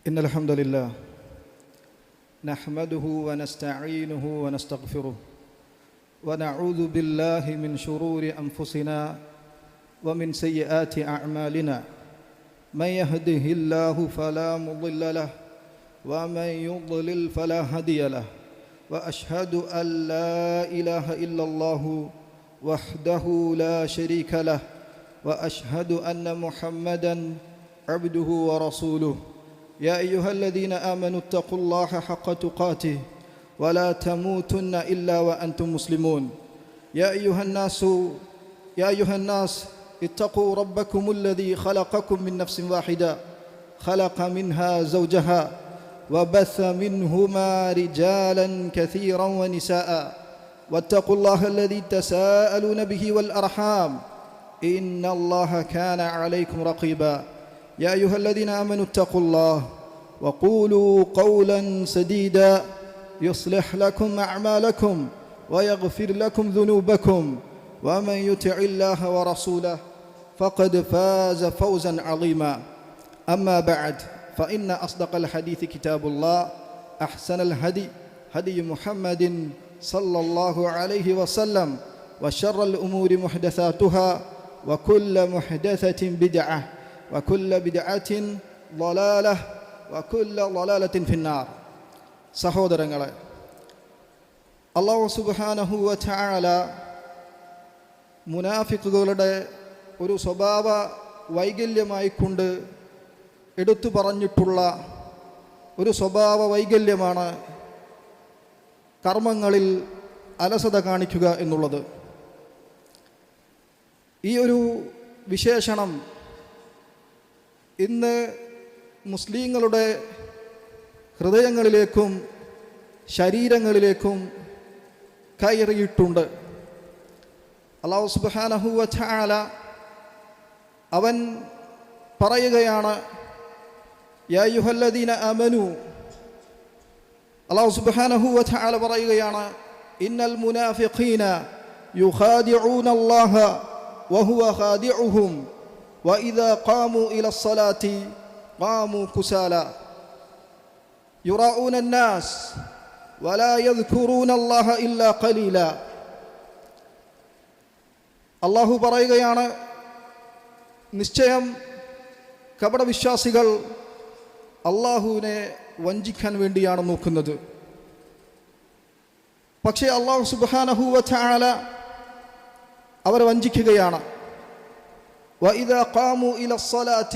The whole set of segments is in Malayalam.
إن الحمد لله نحمده ونستعينه ونستغفره ونعوذ بالله من شرور أنفسنا ومن سيئات أعمالنا من يهده الله فلا مضل له ومن يضلل فلا هادي له وأشهد أن لا إله إلا الله وحده لا شريك له وأشهد أن محمدًا عبده ورسوله يا أيها الذين آمنوا اتقوا الله حق تقاته ولا تموتن إلا وأنتم مسلمون يا أيها الناس اتقوا ربكم الذي خلقكم من نفس واحدة خلق منها زوجها وبث منهما رجالا كثيرا ونساء واتقوا الله الذي تساءلون به والأرحام إن الله كان عليكم رقيبا يا أيها الذين آمنوا اتقوا الله وقولوا قولا سديدا يصلح لكم أعمالكم ويغفر لكم ذنوبكم ومن يطع الله ورسوله فقد فاز فوزا عظيما أما بعد فإن أصدق الحديث كتاب الله أحسن الهدي هدي محمد صلى الله عليه وسلم وشر الأمور محدثاتها وكل محدثة بدعة وكل بدعة ضلالة وكل ضلالة في النار. സഹോദരങ്ങളെ, അല്ലാഹു സുബ്ഹാനഹു വ തആല മുനാഫിക്കുകളുടെ ഒരു സ്വഭാവ വൈകല്യമായി കൊണ്ട് എടുത്തു പറഞ്ഞിട്ടുള്ള ഒരു സ്വഭാവ വൈകല്യമാണ് കർമ്മങ്ങളിൽ അലസത കാണിക്കുക എന്നുള്ളത്. ഈ ഒരു വിശേഷണം ഇന്ന് മുസ്ലിങ്ങളുടെ ഹൃദയങ്ങളിലേക്കും ശരീരങ്ങളിലേക്കും കയറിയിട്ടുണ്ട്. അല്ലാഹു സുബ്ഹാനഹു വ തആല അവൻ പറയുകയാണ്, യാ അയ്യുഹല്ലദീന ആമനു, അല്ലാഹു സുബ്ഹാനഹു വ തആല പറയുകയാണ്, ഇന്നൽ മുനാഫിഖീന യുഖാദിഊന അല്ലാഹ വഹുവ ഖാദിഉഹും وإذا قاموا إلى الصلاة قاموا كسالى يراؤون الناس ولا يذكرون الله إلا قليلا. അല്ലാഹു പറയുകയാണ്, നിശ്ചയം കപടവിശ്വാസികൾ അല്ലാഹുവിനെ വഞ്ചിക്കാൻ വേണ്ടിയാണ് നോക്കുന്നത്. പക്ഷേ അല്ലാഹു സുബ്ഹാനഹു വ തആല അവരെ വഞ്ചിക്കുകയാണ്. وَإِذَا قَامُوا إِلَى الصَّلَاةِ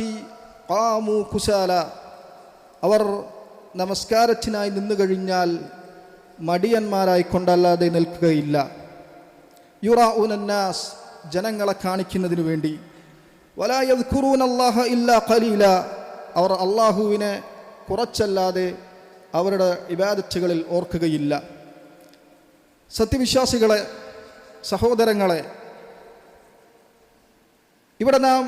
قَامُوا كُسَالَى. അവർ നമസ്കാരത്തിനായി നിന്നു കഴിഞ്ഞാൽ മടിയന്മാരായി കൊണ്ടല്ലാതെ നിൽക്കുകയില്ല. യുറാഊന നാസ്, ജനങ്ങളെ കാണിക്കുന്നതിന് വേണ്ടി. വലാ യദ്കുറൂന അല്ലാഹ ഇല്ലാ ഖലീല, അവർ അല്ലാഹുവിനെ കുറച്ചല്ലാതെ അവരുടെ ഇബാദത്തുകളിൽ ഓർക്കുകയില്ല. സത്യവിശ്വാസികളെ, സഹോദരങ്ങളെ, ഇവിടെ നാം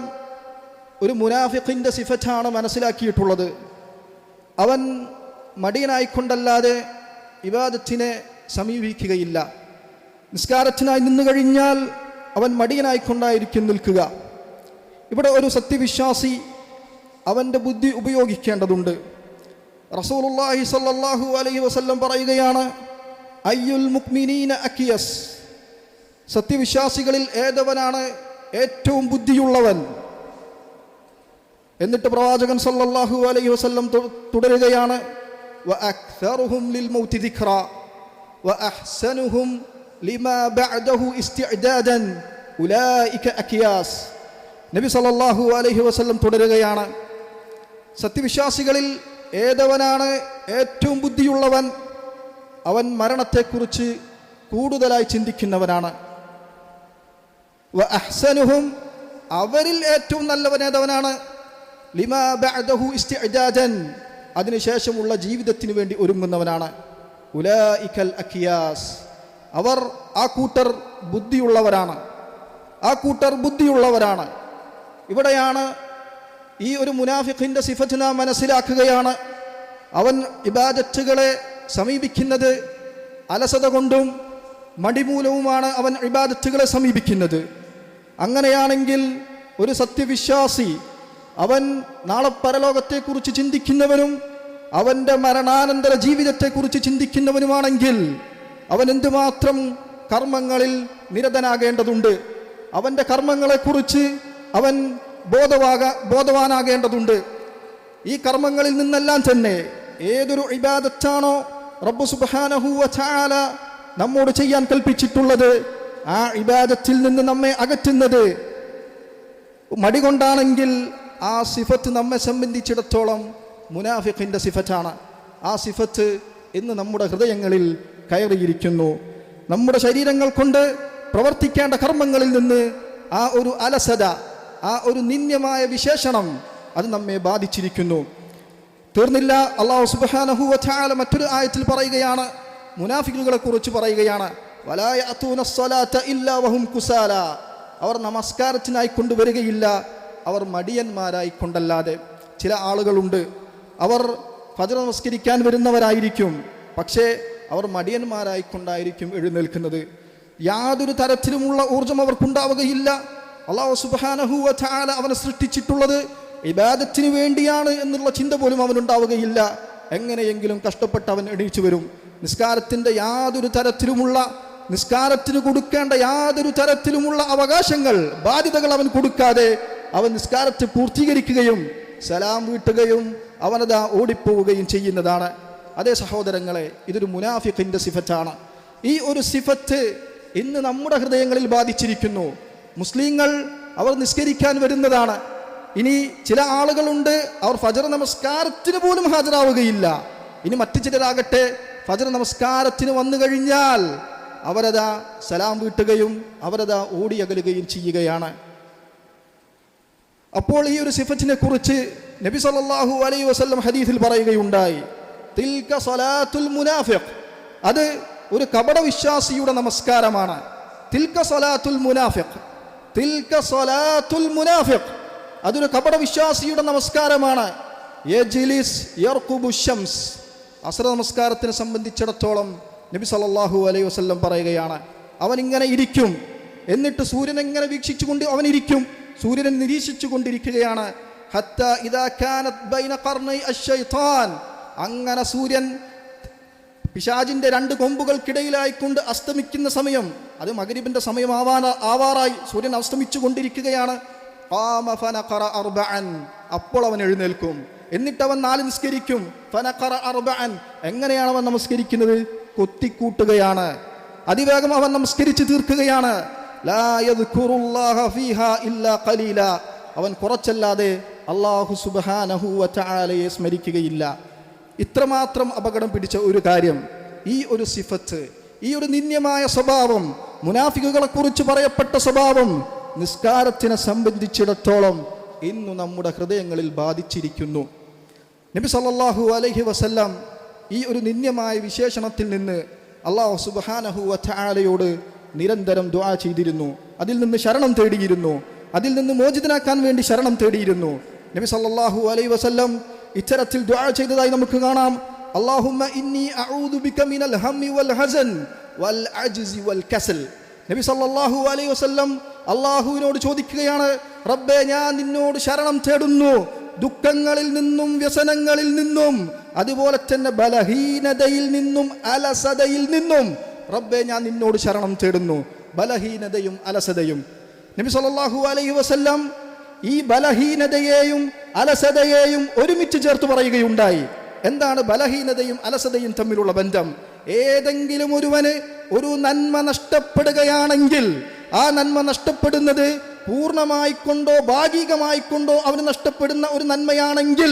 ഒരു മുനാഫിഖിൻ്റെ സിഫത്താണ് മനസ്സിലാക്കിയിട്ടുള്ളത്. അവൻ മടിയനായിക്കൊണ്ടല്ലാതെ ഇബാദത്തിനെ സമീപിക്കുകയില്ല. നിസ്കാരത്തിനായി നിന്നു കഴിഞ്ഞാൽ അവൻ മടിയനായിക്കൊണ്ടായിരിക്കും നിൽക്കുക. ഇവിടെ ഒരു സത്യവിശ്വാസി അവൻ്റെ ബുദ്ധി ഉപയോഗിക്കേണ്ടതുണ്ട്. റസൂലുള്ളാഹി സ്വല്ലല്ലാഹു അലൈഹി വസല്ലം പറയുകയാണ്, അയ്യുൽ മുഅ്മിനീന അക്കിയസ്, സത്യവിശ്വാസികളിൽ ഏതവനാണ് ഏറ്റവും ബുദ്ധിയുള്ളവൻ? എന്നിട്ട് പ്രവാചകൻ സല്ലല്ലാഹു അലൈഹി വസല്ലം തുടരുകയാണ്, വഅക്തറുഹും ലിൽ മൗതി ദിക്റ വഅഹ്സനുഹും ലിമാ ബഅദഹു ഇസ്തിഅദാദൻ ഉലൈക അകിയാസ്. നബി സല്ലല്ലാഹു അലൈഹി വസല്ലം തുടരുകയാണ്, സത്യവിശ്വാസികളിൽ ഏതവനാണ് ഏറ്റവും ബുദ്ധിയുള്ളവൻ? അവൻ മരണത്തെക്കുറിച്ച് കൂടുതലായി ചിന്തിക്കുന്നവനാണ്. വഅഹ്സനുഹും, അവരിൽ ഏറ്റവും നല്ലവൻ ഏതവനാണ്? ലിമാ ബഅദഹു ഇസ്തിഅദാദൻ, അതിനുശേഷമുള്ള ജീവിതത്തിന് വേണ്ടി ഒരുങ്ങുന്നവനാണ്. ഉലൈകൽ അകിയാസ്, അവർ ആ കൂട്ടർ ബുദ്ധിയുള്ളവരാണ്. ഇവിടെയാണ് ഈ ഒരു മുനാഫിഖിൻ്റെ സിഫത്ത് നാം മനസ്സിലാക്കുകയാണ്. അവൻ ഇബാദത്തുകളെ സമീപിക്കുന്നത് അലസത കൊണ്ടും മടിമൂലവുമാണ് അവൻ ഇബാദത്തുകളെ സമീപിക്കുന്നത്. അങ്ങനെയാണെങ്കിൽ ഒരു സത്യവിശ്വാസി അവൻ നാളെ പരലോകത്തെക്കുറിച്ച് ചിന്തിക്കുന്നവനും അവൻ്റെ മരണാനന്തര ജീവിതത്തെക്കുറിച്ച് ചിന്തിക്കുന്നവനുമാണെങ്കിൽ അവൻ എന്തുമാത്രം കർമ്മങ്ങളിൽ നിരതനാകേണ്ടതുണ്ട്. അവൻ്റെ കർമ്മങ്ങളെക്കുറിച്ച് അവൻ ബോധവാനാകേണ്ടതുണ്ട്. ഈ കർമ്മങ്ങളിൽ നിന്നെല്ലാം തന്നെ ഏതൊരു ഇബാദത്താണോ റബ്ബ് സുബ്ഹാനഹു വ തആല നമ്മോട് ചെയ്യാൻ കൽപ്പിച്ചിട്ടുള്ളത്, ആ ഇബാദത്തിൽ നിന്ന് നമ്മെ അകറ്റുന്നത് മടികൊണ്ടാണെങ്കിൽ ആ സിഫത്ത് നമ്മെ സംബന്ധിച്ചിടത്തോളം മുനാഫിഖിൻ്റെ സിഫറ്റാണ്. ആ സിഫത്ത് ഇന്ന് നമ്മുടെ ഹൃദയങ്ങളിൽ കയറിയിരിക്കുന്നു. നമ്മുടെ ശരീരങ്ങൾ കൊണ്ട് പ്രവർത്തിക്കേണ്ട കർമ്മങ്ങളിൽ നിന്ന് ആ ഒരു അലസത, ആ ഒരു നിന്ദ്യമായ വിശേഷണം അത് നമ്മെ ബാധിച്ചിരിക്കുന്നു. തീർന്നില്ല, അല്ലാഹു സുബ്ഹാനഹു വ തആല മറ്റൊരു ആയത്തിൽ പറയുകയാണ്, മുനാഫിക്കുകളെ കുറിച്ച് പറയുകയാണ്, വലാ യഅതൂന സ്വലാത ഇല്ലാ വഹും കുസാല. അവർ നമസ്കാരത്തിനായി കൊണ്ടുവരികയില്ല, അവർ മടിയന്മാരായി കൊണ്ടല്ലാതെ. ചില ആളുകളുണ്ട്, അവർ ഫജ്ർ നമസ്കരിക്കാൻ വരുന്നവരായിരിക്കും, പക്ഷേ അവർ മടിയന്മാരായിക്കൊണ്ടായിരിക്കും എഴുന്നേൽക്കുന്നത്. യാതൊരു തരത്തിലുമുള്ള ഊർജം അവർക്കുണ്ടാവുകയില്ല. അല്ലാഹു സുബ്ഹാനഹു വ തആല അവനെ സൃഷ്ടിച്ചിട്ടുള്ളത് ഇബാദത്തിന് വേണ്ടിയാണ് എന്നുള്ള ചിന്ത പോലും അവനുണ്ടാവുകയില്ല. എങ്ങനെയെങ്കിലും കഷ്ടപ്പെട്ട് അവൻ എണീച്ചു വരും. നിസ്കാരത്തിന് കൊടുക്കേണ്ട യാതൊരു തരത്തിലുമുള്ള അവകാശങ്ങൾ, ബാധ്യതകൾ അവൻ കൊടുക്കാതെ അവൻ നിസ്കാരത്തെ പൂർത്തീകരിക്കുകയും സലാം വീട്ടുകയും അവനതാ ഓടിപ്പോവുകയും ചെയ്യുന്നതാണ്. അതേ സഹോദരങ്ങളെ, ഇതൊരു മുനാഫിഖിന്റെ സിഫറ്റാണ്. ഈ ഒരു സിഫത്ത് ഇന്ന് നമ്മുടെ ഹൃദയങ്ങളിൽ ബാധിച്ചിരിക്കുന്നു. മുസ്ലിങ്ങൾ അവർ നിസ്കരിക്കാൻ വരുന്നതാണ്. ഇനി ചില ആളുകളുണ്ട്, അവർ ഫജ്ർ നമസ്കാരത്തിന് പോലും ഹാജരാവുകയില്ല. ഇനി മറ്റു ചിലരാകട്ടെ ഫജ്ർ നമസ്കാരത്തിന് വന്നു കഴിഞ്ഞാൽ അവരതാ സലാം വീട്ടുകയും അവരതാ ഓടിയകലുകയും ചെയ്യുകയാണ്. അപ്പോൾ ഈ ഒരു സിഫത്തിനെ കുറിച്ച് നബി സല്ലല്ലാഹു അലൈഹി വസല്ലം ഹദീസിൽ പറയുകയുണ്ടായി, തിൽക സ്വലാത്തുൽ മുനാഫിഖ്, അത് ഒരു കപടവിശ്വാസിയുടെ നമസ്കാരമാണ്. തിൽക സ്വലാത്തുൽ മുനാഫിഖ്, തിൽക സ്വലാത്തുൽ മുനാഫിഖ്, അതൊരു കപടവിശ്വാസിയുടെ നമസ്കാരമാണ്. യജ്ലിസ് യർഖുബു ശംസ്, അസ്ർ നമസ്കാരത്തിനെ സംബന്ധിച്ചിടത്തോളം നബി സല്ലല്ലാഹു അലൈഹി വസല്ലം പറയുകയാണ്, അവൻ ഇങ്ങനെ ഇരിക്കും, എന്നിട്ട് സൂര്യൻ എങ്ങനെ വീക്ഷിച്ചുകൊണ്ട് അവൻ ഇരിക്കും, സൂര്യനെ നിരീക്ഷിച്ചു കൊണ്ടിരിക്കുകയാണ്. ഹത്താ ഇദാ കാനത് ബൈന ഖർനൈ അശ്ശൈത്താൻ, അങ്ങനെ സൂര്യൻ പിശാചിന്റെ രണ്ട് കൊമ്പുകൾക്കിടയിലായിക്കൊണ്ട് അസ്തമിക്കുന്ന സമയം, അത് മഗ്രിബിന്റെ സമയം ആവാറായി, സൂര്യൻ അസ്തമിച്ചു കൊണ്ടിരിക്കുകയാണ്. ഖാമ ഫനഖറ അർബഅൻ, അപ്പോൾ അവൻ എഴുന്നേൽക്കും, എന്നിട്ട് അവൻ 4 നിസ്കരിക്കും. ഫനഖറ അർബഅൻ, എങ്ങനെയാണ് അവൻ നമസ്കരിക്കുന്നത്? കൊത്തിക്കൂട്ടുകയാണ്, അതിവേഗം അവൻ നമസ്കരിച്ച് തീർക്കുകയാണ്. ലാ യദ്കുറുല്ലാഹ ഫീഹാ ഇല്ലാ ഖലീല, അവൻ കുറച്ചല്ലാതെ അല്ലാഹു സുബ്ഹാനഹു വ തആലയെ സ്മരിക്കുകയില്ല. ഇത്രമാത്രം അപകടം പിടിച്ച ഒരു കാര്യം, ഈ ഒരു സിഫത്ത്, ഈ ഒരു നിന്ദ്യമായ സ്വഭാവം, മുനാഫിക്കുകളെ കുറിച്ച് പറയപ്പെട്ട സ്വഭാവം നിസ്കാരത്തിനെ സംബന്ധിച്ചിടത്തോളം ഇന്നു നമ്മുടെ ഹൃദയങ്ങളിൽ ബാധിച്ചിരിക്കുന്നു. നബി സല്ലല്ലാഹു അലൈഹി വസല്ലം ഈ ഒരു നിന്ദ്യമായ വിശേഷണത്തിൽ നിന്ന് അല്ലാഹു സുബ്ഹാനഹു വ തആലയോട് നിരന്തരം ദുആ ചെയ്തിരുന്നു, അതിൽ നിന്ന് ശരണം തേടിയിരുന്നു, അതിൽ നിന്ന് മോചിതനാക്കാൻ വേണ്ടി ശരണം തേടിയിരുന്നു. നബി സല്ലല്ലാഹു അലൈഹി വസല്ലം ഇത്തരത്തിൽ ദുആ ചെയ്തതായി നമുക്ക് കാണാം. അല്ലാഹുമ്മ ഇന്നി അഊദു ബിക മിനൽ ഹമ്മി വൽ ഹസൻ വൽ അജ്സി വൽ കസൽ. നബി സല്ലല്ലാഹു അലൈഹി വസല്ലം അല്ലാഹുവിനോട് ചോദിക്കുകയാണ്, റബ്ബേ, ഞാൻ നിന്നോട് ശരണം തേടുന്നു ദുഃഖങ്ങളിൽ നിന്നും വ്യസനങ്ങളിൽ നിന്നും അതുപോലെ തന്നെ ബലഹീനതയിൽ നിന്നും അലസതയിൽ നിന്നും. റബ്ബേ, ഞാൻ നിന്നോട് ശരണം തേടുന്നു. ബലഹീനതയും അലസതയും, നബി സല്ലല്ലാഹു അലൈഹി വസല്ലം ഈ ബലഹീനതയെയും അലസതയെയും ഒരുമിച്ച് ചേർത്ത് പറയുകയുണ്ടായി. എന്താണ് ബലഹീനതയും അലസതയും തമ്മിലുള്ള ബന്ധം? ഏതെങ്കിലും ഒരുവന് ഒരു നന്മ നഷ്ടപ്പെടുകയാണെങ്കിൽ ആ നന്മ നഷ്ടപ്പെടുന്നത് പൂർണ്ണമായിക്കൊണ്ടോ ഭാഗികമായിക്കൊണ്ടോ അവന് നഷ്ടപ്പെടുന്ന ഒരു നന്മയാണെങ്കിൽ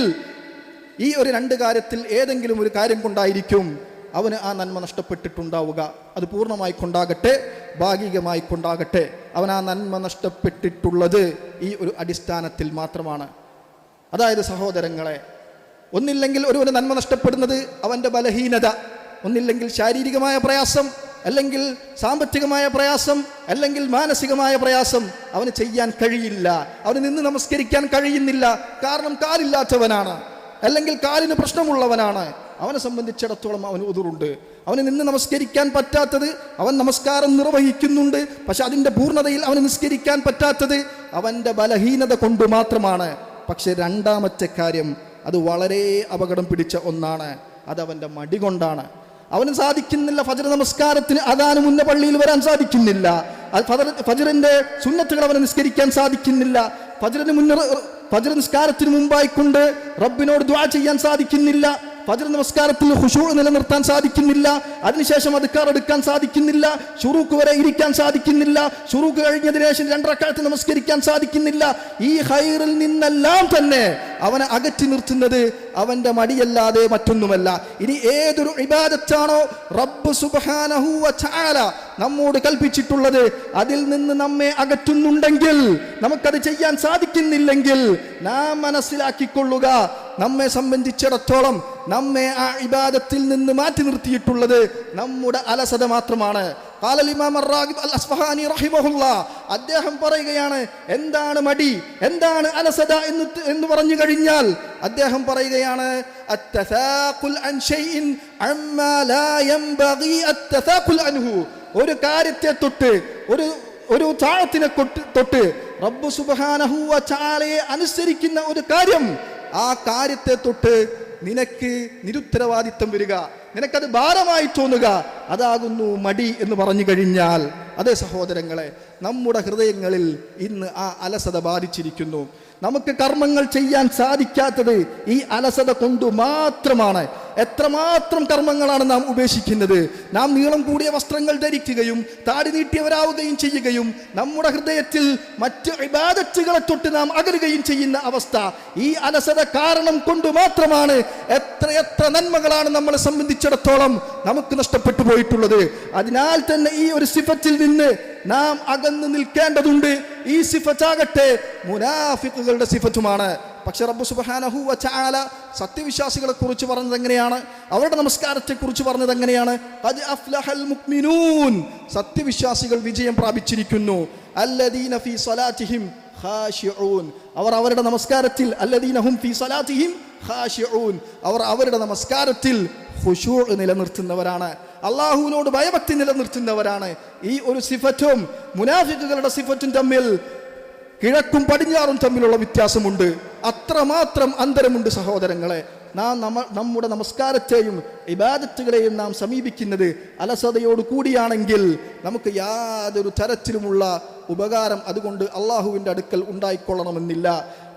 ഈ ഒരു 2 കാര്യത്തിൽ ഏതെങ്കിലും ഒരു കാര്യം കൊണ്ടായിരിക്കും അവന് ആ നന്മ നഷ്ടപ്പെട്ടിട്ടുണ്ടാവുക. അത് പൂർണ്ണമായി കൊണ്ടാകട്ടെ ഭാഗികമായി കൊണ്ടാകട്ടെ, അവൻ ആ നന്മ നഷ്ടപ്പെട്ടിട്ടുള്ളത് ഈ ഒരു അടിസ്ഥാനത്തിൽ മാത്രമാണ്. അതായത് സഹോദരങ്ങളെ, ഒന്നില്ലെങ്കിൽ ഒരുവന് നന്മ നഷ്ടപ്പെടുന്നത് അവൻ്റെ ബലഹീനത, ഒന്നില്ലെങ്കിൽ ശാരീരികമായ പ്രയാസം, അല്ലെങ്കിൽ സാമ്പത്തികമായ പ്രയാസം, അല്ലെങ്കിൽ മാനസികമായ പ്രയാസം. അവന് ചെയ്യാൻ കഴിയില്ല, അവന് നിന്ന് നമസ്കരിക്കാൻ കഴിയുന്നില്ല, കാരണം കാലില്ലാത്തവനാണ്, അല്ലെങ്കിൽ കാലിന് പ്രശ്നമുള്ളവനാണ്. അവനെ സംബന്ധിച്ചിടത്തോളം അവന് ഉദുറുണ്ട്. അവന് നിന്ന് നമസ്കരിക്കാൻ പറ്റാത്തത്, അവൻ നമസ്കാരം നിർവഹിക്കുന്നുണ്ട്, പക്ഷെ അതിൻ്റെ പൂർണ്ണതയിൽ അവന് നിസ്കരിക്കാൻ പറ്റാത്തത് അവൻ്റെ ബലഹീനത കൊണ്ട് മാത്രമാണ്. പക്ഷെ രണ്ടാമത്തെ കാര്യം അത് വളരെ അപകടം പിടിച്ച ഒന്നാണ്. അത് അവൻ്റെ മടി കൊണ്ടാണ്. അവന് സാധിക്കുന്നില്ല ഫജ്ർ നമസ്കാരത്തിന് അദാന് മുന്നേ പള്ളിയിൽ വരാൻ സാധിക്കുന്നില്ല. ഫജ്റിന്റെ സുന്നത്തുകൾ അവന് നിസ്കരിക്കാൻ സാധിക്കുന്നില്ല. ഫജ്ർ നിസ്കാരത്തിന് മുമ്പായിക്കൊണ്ട് റബ്ബിനോട് ദുആ ചെയ്യാൻ സാധിക്കുന്നില്ല. ഫജ്ർ നമസ്കാരത്തിൽ ഖുശൂ നിലനിർത്താൻ സാധിക്കുന്നില്ല. അതിനുശേഷം അദ്കാർ എടുക്കാൻ സാധിക്കുന്നില്ല. ശുറൂക്ക് വരെ ഇരിക്കാൻ സാധിക്കുന്നില്ല. ശുറൂക്ക് കഴിഞ്ഞതിന് ശേഷം 2 റക്അത്ത് നമസ്കരിക്കാൻ സാധിക്കുന്നില്ല. ഈ ഖൈറിൽ നിന്നെല്ലാം തന്നെ അവനെ അകറ്റി നിർത്തുന്നത് അവന്റെ മടിയല്ലാതെ മറ്റൊന്നുമല്ല. ഇനി ഏതൊരു ഇബാദത്താണോ റബ്ബ് സുബ്ഹാനഹു വ തആല നമ്മോട് കൽപ്പിച്ചിട്ടുള്ളത് അതിൽ നിന്ന് നമ്മെ അകറ്റുന്നുണ്ടെങ്കിൽ, നമുക്കത് ചെയ്യാൻ സാധിക്കുന്നില്ലെങ്കിൽ നാം മനസ്സിലാക്കിക്കൊള്ളുക, നമ്മെ സംബന്ധിച്ചിടത്തോളം നമ്മെ ആ ഇബാദത്തിൽ നിന്ന് മാറ്റി നിർത്തിയിട്ടുള്ളത് നമ്മുടെ അലസത മാത്രമാണ്. ഖാല ഇമാം അർ-റാഗിബ് അൽ-അസ്ഫഹാനി റഹിമഹുല്ലാ, അദ്ദേഹം പറയുകയാണ്, എന്താണ് മടി, എന്താണ് അലസത എന്ന് പറഞ്ഞു കഴിഞ്ഞാൽ അദ്ദേഹം പറയുകയാണ്, അത്തസാഖുൽ അൻ ഷൈഇൻ അമ്മാ ലാ യൻബഗി അത്തസാഖുൽ അൻഹു. ഒരു കാര്യത്തെ തൊട്ട്, ഒരു താഴത്തിനെ തൊട്ട് റബ്ബ് സുബ്ഹാനഹു വ തആലയെ അനുസരിക്കുന്ന ഒരു കാര്യം, ആ കാര്യത്തെ തൊട്ട് നിനക്ക് നിരുത്തരവാദിത്വം വരിക, നിനക്കത് ഭാരമായി തോന്നുക, അതാകുന്നു മടി എന്ന് പറഞ്ഞു കഴിഞ്ഞാൽ, അതേ സഹോദരങ്ങളെ, നമ്മുടെ ഹൃദയങ്ങളിൽ ഇന്ന് ആ അലസത ബാധിച്ചിരിക്കുന്നു. നമുക്ക് കർമ്മങ്ങൾ ചെയ്യാൻ സാധിക്കാത്തത് ഈ അലസത കൊണ്ട് മാത്രമാണ്. എത്രമാത്രം കർമ്മങ്ങളാണ് നാം ഉപേക്ഷിക്കുന്നത്. നാം നീളം കൂടിയ വസ്ത്രങ്ങൾ ധരിക്കുകയും താടി നീട്ടിയവരാവുകയും ചെയ്യുകയും നമ്മുടെ ഹൃദയത്തിൽ മറ്റ് ഇബാദത്തുകളെ തൊട്ട് നാം അകലുകയും ചെയ്യുന്ന അവസ്ഥ ഈ അലസത കാരണം കൊണ്ട് മാത്രമാണ്. എത്ര നന്മകളാണ് നമ്മളെ സംബന്ധിച്ചിടത്തോളം നമുക്ക് നഷ്ടപ്പെട്ടു പോയിട്ടുള്ളത്. അതിനാൽ തന്നെ ഈ ഒരു സിഫത്തിൽ നിന്ന് നാം അകന്നു നിൽക്കേണ്ടതുണ്ട്. ഈ സിഫത്താകട്ടെ മുനാഫിഖുകളുടെ സിഫത്തുമാണ്. പക്ഷെ റബ്ബ് സുബ്ഹാനഹു വ തആല സത്യവിശ്വാസികളെ കുറിച്ച് പറഞ്ഞത് എങ്ങനെയാണ്? അവരുടെ നമസ്കാരത്തെ കുറിച്ച് പറഞ്ഞത് എങ്ങനെയാണ്? ഖദ് അഫ്ലഹൽ മുഅ്മിനൂൻ, സത്യവിശ്വാസികൾ വിജയം പ്രാപിച്ചിരിക്കുന്നു. അല്ലദീന ഫീ സ്വലാത്തിഹിം ഖാശിഊൻ, അവർ അവരുടെ നമസ്കാരത്തിൽ, അല്ലദീന ഹും ഫീ സ്വലാത്തിഹിം ഖാശിഊൻ, അവർ അവരുടെ നമസ്കാരത്തിൽ ഖുശൂ നിലനിർത്തുന്നവരാണ്, അല്ലാഹുവിനോട് ഭയഭക്തി നിലനിർത്തുന്നവരാണ്. ഈ ഒരു സിഫത്തും മുനാഫിഖുകളുടെ സിഫത്തും തമ്മിൽ കിഴക്കും പടിഞ്ഞാറും തമ്മിലുള്ള വ്യത്യാസമുണ്ട്. അത്രമാത്രം അന്തരമുണ്ട് സഹോദരങ്ങളെ. നമ്മുടെ നമസ്കാരത്തെയും ഇബാദത്തുകളെയും നാം സമീപിക്കുന്നത് അലസതയോട് കൂടിയാണെങ്കിൽ നമുക്ക് യാതൊരു തരത്തിലുമുള്ള ഉപകാരം അതുകൊണ്ട് അള്ളാഹുവിൻ്റെ അടുക്കൽ ഉണ്ടായിക്കൊള്ളണമെന്നില്ല.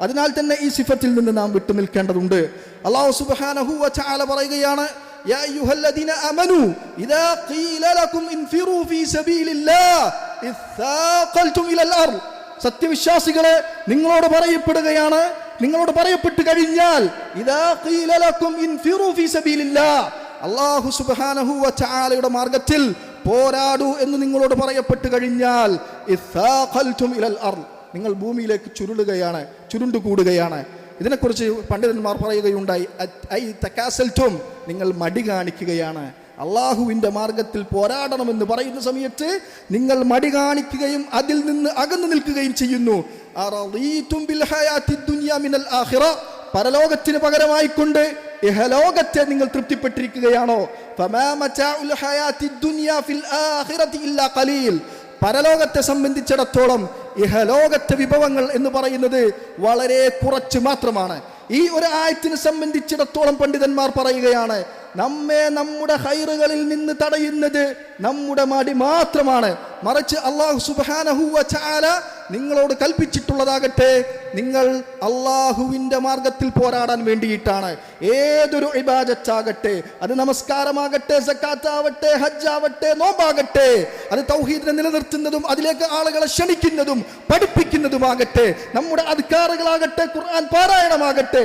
അതിനാൽ തന്നെ ഈ സിഫത്തിൽ നിന്ന് നാം വിട്ടു നിൽക്കേണ്ടതുണ്ട്. അല്ലാഹു സുബ്ഹാനഹു വ തആല പറയുകയാണ്, യാ അയ്യുഹല്ലദീന ആമനൂ ഇദാ ഖീല ലക്കും ഇൻഫിറൂ ഫീ സബീലില്ലാഹ് ഇസ്സാഖൽതും ഇലൽ അർദ്, സത്യവിശ്വാസികളെ നിങ്ങളോട് പറയപ്പെടുകയാണ്, നിങ്ങളോട് പറയപ്പെട്ടു കഴിഞ്ഞാൽ ഇദാ ഖീല ലക്കും ഇൻഫിറൂ ഫീ സബീലില്ലാഹ്, അല്ലാഹു സുബ്ഹാനഹു വ തആലയുടെ മാർഗ്ഗത്തിൽ പോരാടൂ എന്ന് നിങ്ങളോട് പറയപ്പെട്ടു കഴിഞ്ഞാൽ ഇസ്സാഖൽതും ഇലൽ അർദ്, നിങ്ങൾ ഭൂമിയിലേക്ക് ചുരുണ്ടുകൂടുകയാണ്. ഇതിനെക്കുറിച്ച് പണ്ഡിതന്മാർ പറയുകയുണ്ടായി, ഐ തകാസൽതും, നിങ്ങൾ മടി കാണിക്കുകയാണ്. അള്ളാഹുവിൻ്റെ മാർഗത്തിൽ പോരാടണമെന്ന് പറയുന്ന സമയത്ത് നിങ്ങൾ മടി കാണിക്കുകയും അതിൽ നിന്ന് അകന്നു നിൽക്കുകയും ചെയ്യുന്നു. അറളീതും ബിൽ ഹയാത്തിദ് ദുനിയ മിനൽ ആഖിറ, പരലോകത്തിന് പകരമായിക്കൊണ്ട് ഇഹലോകത്തെ നിങ്ങൾ തൃപ്തിപ്പെട്ടിരിക്കുകയാണോ? ഫമാ മതാഉൽ ഹയാത്തിദ് ദുനിയ ഫിൽ ആഖിറതി ഇല്ലാ ഖലീൽ, പരലോകത്തെ സംബന്ധിച്ചിടത്തോളം ഇഹലോകത്തെ വിഭവങ്ങൾ എന്ന് പറയുന്നത് വളരെ കുറച്ച് മാത്രമാണ്. ഈ ഒരു ആയത്തിനെ സംബന്ധിച്ചിടത്തോളം പണ്ഡിതന്മാർ പറയുകയാണ്, നമ്മെ നമ്മുടെ ഖൈറുകളിൽ നിന്ന് തടയുന്നത് നമ്മുടെ മടി മാത്രമാണ്. മറിച്ച് അല്ലാഹു സുബ്ഹാനഹു വ തആല നിങ്ങളോട് കൽപ്പിച്ചിട്ടുള്ളതാകട്ടെ, നിങ്ങൾ അള്ളാഹുവിൻ്റെ മാർഗത്തിൽ പോരാടാൻ വേണ്ടിയിട്ടാണ്. ഏതൊരു ഇബാദത്താകട്ടെ, അത് നമസ്കാരമാകട്ടെ, സക്കാത്താവട്ടെ, ഹജ്ജാവട്ടെ, നോമ്പാകട്ടെ, അത് തൗഹീദിനെ നിലനിർത്തുന്നതും അതിലേക്ക് ആളുകളെ ക്ഷണിക്കുന്നതും പഠിപ്പിക്കുന്നതുമാകട്ടെ, നമ്മുടെ അദ്കാറുകളാകട്ടെ, ഖുർആൻ പാരായണമാകട്ടെ,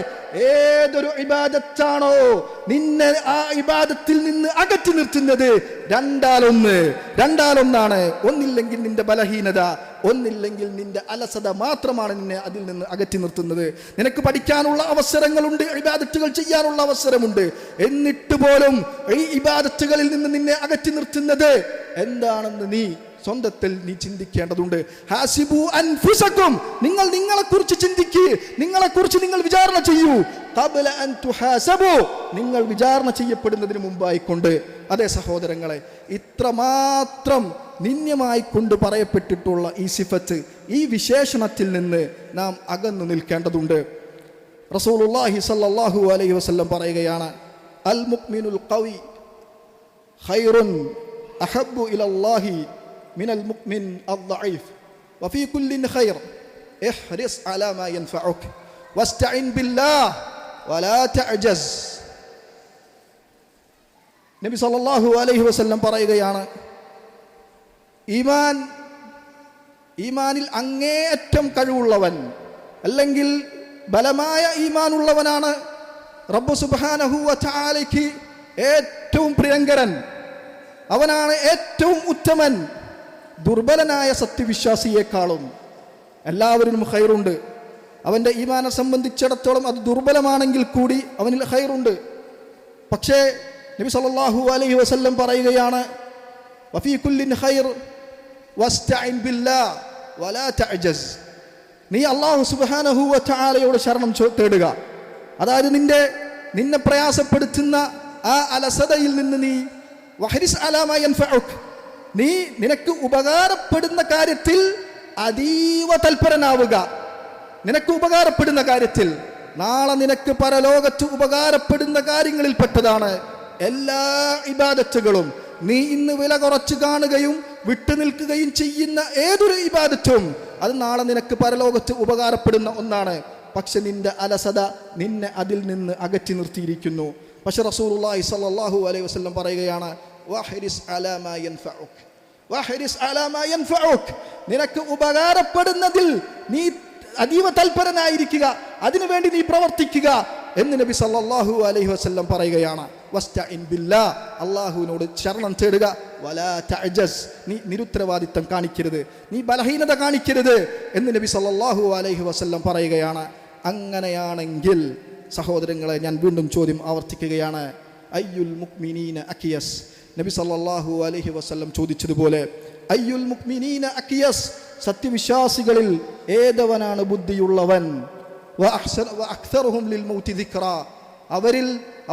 ഏതൊരു ഇബാദത്താണോ നിന്നെ ആ ഇബാദത്തിൽ നിന്ന് അകറ്റി നിർത്തുന്നത് രണ്ടാലൊന്നാണ്. ഒന്നില്ലെങ്കിൽ നിന്റെ ബലഹീനത, ഒന്നില്ലെങ്കിൽ നിന്റെ അലസത മാത്രമാണ് നിന്നെ അതിൽ നിന്ന് അകറ്റി നിർത്തുന്നത്. നിനക്ക് പഠിക്കാനുള്ള അവസരങ്ങളുണ്ട്, ഇബാദത്തുകൾ ചെയ്യാനുള്ള അവസരമുണ്ട്, എന്നിട്ട് പോലും ഈ ഇബാദത്തുകളിൽ നിന്ന് നിന്നെ അകറ്റി നിർത്തുന്നത് എന്താണെന്ന് നീ സ്വന്തത്തിൽ നീ ചിന്തിക്കേണ്ടതുണ്ട്. ഹാസിബു അൻഫുസകും, നിങ്ങൾ നിങ്ങളെക്കുറിച്ച് ചിന്തിക്കുക, നിങ്ങളെക്കുറിച്ച് നിങ്ങൾ വിചാരണ ചെയ്യൂ. ഖബ്ല അൻ തുഹാസബു, നിങ്ങൾ വിചാരണ ചെയ്യപ്പെടുന്നതിന് മുമ്പായിക്കൊണ്ട്. അതേ സഹോദരങ്ങളെ, ഇത്രമാത്രം നിന്യമായി കൊണ്ട് പറയപ്പെട്ടിട്ടുള്ള ഈ സിഫത്ത്, ഈ വിശേഷണത്തിൽ നിന്ന് നാം അകന്നു നിൽക്കേണ്ടതുണ്ട്. റസൂലുള്ളാഹി സ്വല്ലല്ലാഹു അലൈഹി വസല്ലം പറയുകയാണ്, അൽ മുഅ്മിനുൽ ഖവി ഖൈറുൻ അഹബ്ബു ഇലല്ലാഹി മിനൽ മുഅ്മിൻ അദ്ദഈഫ് വഫീ കുല്ലിൻ ഖൈർ ഇഹ്റിസ് അലാ മാ യൻഫഉക വസ്തഇൻ ബില്ലാഹ് വലാ തഅജസ്. നബി സല്ലല്ലാഹു അലൈഹി വസല്ലം പറയുകയാണ്, ഈമാനിൽ അങ്ങേയറ്റം കഴിവുള്ളവൻ, അല്ലെങ്കിൽ ബലമായ ഈമാനുള്ളവനാണ് റബ്ബ് സുബ്ഹാനഹു വ തആലയ്ക്ക് ഏറ്റവും പ്രിയങ്കരൻ. അവനാണ് ഏറ്റവും ഉത്തമൻ ദുർബലനായ സത്യവിശ്വാസിയേക്കാളും. എല്ലാവരിലും ഖൈറുണ്ട്. അവൻ്റെ ഈമാനെ സംബന്ധിച്ചിടത്തോളം അത് ദുർബലമാണെങ്കിൽ കൂടി അവനിൽ ഖൈറുണ്ട്. പക്ഷേ നബി സല്ലല്ലാഹു അലൈഹി വസല്ലം പറയുകയാണ്, വഫീ കുല്ലിൻ ഖൈർ വസ്തഇൻ ബില്ലാഹ് വലാ തഅജസ്. നീ അല്ലാഹു സുബ്ഹാനഹു വ തആലയോട് ശരണം തേടുക. അതായത് നിന്നെ പ്രയാസപ്പെടുത്തുന്ന ആ അലസതയിൽ നിന്ന് നീ വഹരിസ് അലാ മാ യൻഫഉക, നീ നിനക്ക് ഉപകാരപ്പെടുന്ന കാര്യത്തിൽ അതീവ തൽപരനാവുക. നിനക്ക് ഉപകാരപ്പെടുന്ന കാര്യത്തിൽ, നാളെ നിനക്ക് പരലോകത്ത് ഉപകാരപ്പെടുന്ന കാര്യങ്ങളിൽ പെട്ടതാണ് എല്ലാ ഇബാദത്തുകളും. നീ ഇന്ന് വില കുറച്ച് കാണുകയും വിട്ടുനിൽക്കുകയും ചെയ്യുന്ന ഏതൊരു ഇബാദത്തും അത് നാളെ നിനക്ക് പരലോകത്ത് ഉപകാരപ്പെടുന്ന ഒന്നാണ്. പക്ഷെ നിന്റെ അലസത നിന്നെ അതിൽ നിന്ന് അകറ്റി നിർത്തിയിരിക്കുന്നു. പക്ഷെ റസൂലുള്ളാഹി സ്വല്ലല്ലാഹു അലൈഹി വസല്ലം പറയുകയാണ്, വഹരിസ് അലാ മാ യൻഫഉക, വഹരിസ് അലാ മാ യൻഫഉക, നിനക്ക് ഉപകാരപ്പെടുന്നതിൽ നീ അതീവ തൽപരനായിരിക്കുക, അതിനുവേണ്ടി നീ പ്രവർത്തിക്കുക എന്ന് നബി സല്ലല്ലാഹു അലൈഹി വസല്ലം പറയുകയാണ്. വസ്തഇൻ ബില്ലാഹ്, അല്ലാഹുവിനോട് ശരണം തേടുക. വലാ തഅജസ്, നീ നിരുത്തരവാദിത്തം കാണിക്കരുത്, നീ ബലഹീനത കാണിക്കരുത് എന്ന് നബി സല്ലല്ലാഹു അലൈഹി വസല്ലം പറയുകയാണ്. അങ്ങനെയാണെങ്കിൽ സഹോദരങ്ങളെ, ഞാൻ വീണ്ടും ചോദ്യം ആവർത്തിക്കുകയാണ്, അയ്യുൽ മുഅ്മിനീന അഖിയസ്. നബി സല്ലല്ലാഹു അലൈഹി വസല്ലം ചോദിച്ചതുപോലെ, അയ്യുൽ മുഅ്മിനീന അഖിയസ്, സത്യവിശ്വാസികളിൽ ഏതവനാണ് ബുദ്ധിയുള്ളവൻ? വഅക്തറുഹും ലിൽ മൗതി ദിക്റ,